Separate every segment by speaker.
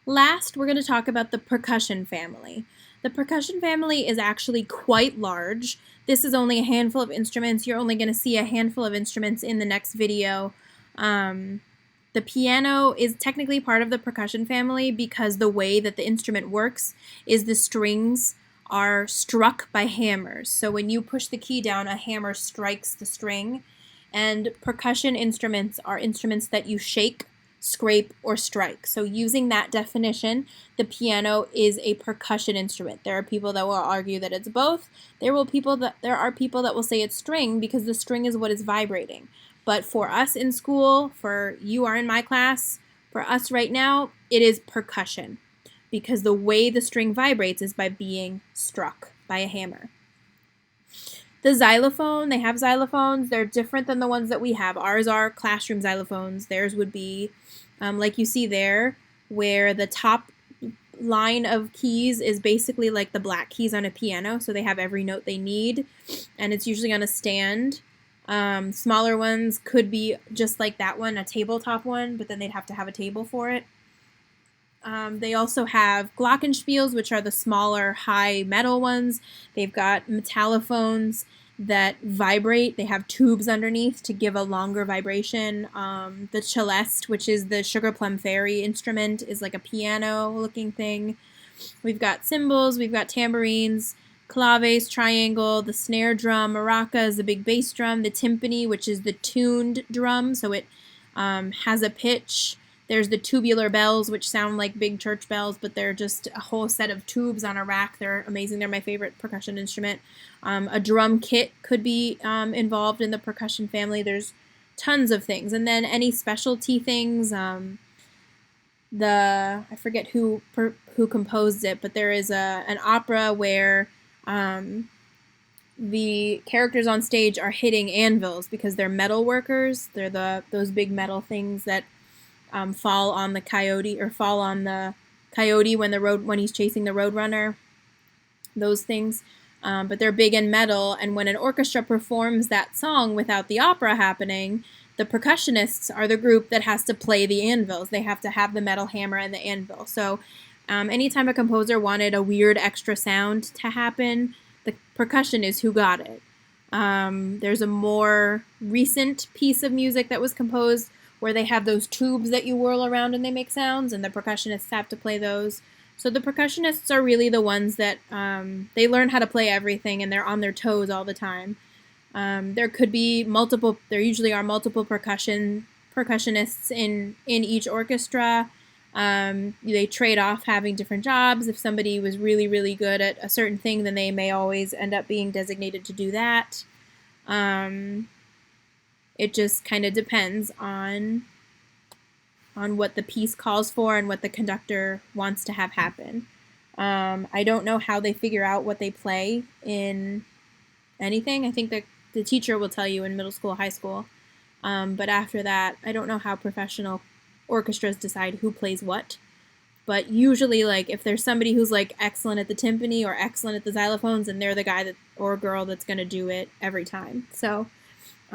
Speaker 1: Last, we're going to talk about the percussion family. The percussion family is actually quite large. This is only a handful of instruments. You're only going to see a handful of instruments in the next video. The piano is technically part of the percussion family because the way that the instrument works is the strings are struck by hammers. So when you push the key down, a hammer strikes the string. And percussion instruments are instruments that you shake, scrape, or strike. So using that definition, the piano is a percussion instrument. There are people that will argue that it's both. There are people that will say it's string because the string is what is vibrating. But for us in school, for you are in my class, for us right now, it is percussion because the way the string vibrates is by being struck by a hammer. The xylophone, they have xylophones. They're different than the ones that we have. Ours are classroom xylophones. Theirs would be, like you see there, where the top line of keys is basically like the black keys on a piano. So they have every note they need, and it's usually on a stand. Smaller ones could be just like that one, a tabletop one, but then they'd have to have a table for it. They also have glockenspiels, which are the smaller high metal ones. They've got metallophones that vibrate. They have tubes underneath to give a longer vibration. The celeste, which is the Sugar Plum Fairy instrument, is like a piano-looking thing. We've got cymbals, we've got tambourines, claves, triangle, the snare drum, maraca is the big bass drum, the timpani, which is the tuned drum, so it has a pitch. There's the tubular bells, which sound like big church bells, but they're just a whole set of tubes on a rack. They're amazing. They're my favorite percussion instrument. A drum kit could be involved in the percussion family. There's tons of things. And then any specialty things, I forget who composed it, but there is an opera where the characters on stage are hitting anvils because they're metal workers. They're those big metal things that fall on the coyote when he's chasing the roadrunner. Those things, but they're big and metal. And when an orchestra performs that song without the opera happening, the percussionists are the group that has to play the anvils. They have to have the metal hammer and the anvil. So anytime a composer wanted a weird extra sound to happen, the percussion is who got it. There's a more recent piece of music that was composed where they have those tubes that you whirl around and they make sounds, and the percussionists have to play those. So the percussionists are really the ones that they learn how to play everything, and they're on their toes all the time. There usually are multiple percussionists in each orchestra. They trade off having different jobs. If somebody was really, really good at a certain thing, then they may always end up being designated to do that. It just kind of depends on what the piece calls for and what the conductor wants to have happen. I don't know how they figure out what they play in anything. I think that the teacher will tell you in middle school, high school. But after that, I don't know how professional orchestras decide who plays what. But usually, like, if there's somebody who's like excellent at the timpani or excellent at the xylophones, and they're the guy or girl that's going to do it every time. So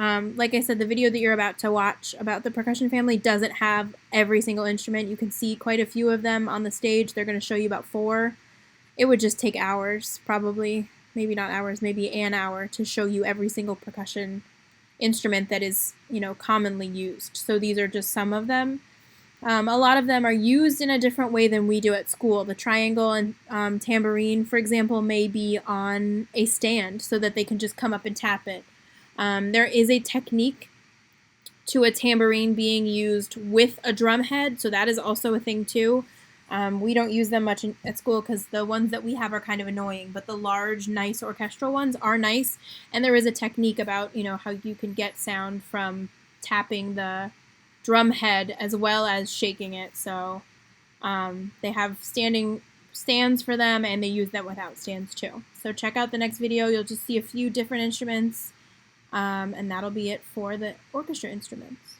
Speaker 1: like I said, the video that you're about to watch about the percussion family doesn't have every single instrument. You can see quite a few of them on the stage. They're going to show you about 4. It would just take hours, probably. Maybe not hours, maybe an hour to show you every single percussion instrument that is, commonly used. So these are just some of them. A lot of them are used in a different way than we do at school. The triangle and tambourine, for example, may be on a stand so that they can just come up and tap it. There is a technique to a tambourine being used with a drum head, so that is also a thing too. We don't use them much at school because the ones that we have are kind of annoying, but the large, nice orchestral ones are nice, and there is a technique about, how you can get sound from tapping the drum head as well as shaking it. So they have stands for them, and they use them without stands too. So check out the next video. You'll just see a few different instruments. And that'll be it for the orchestra instruments.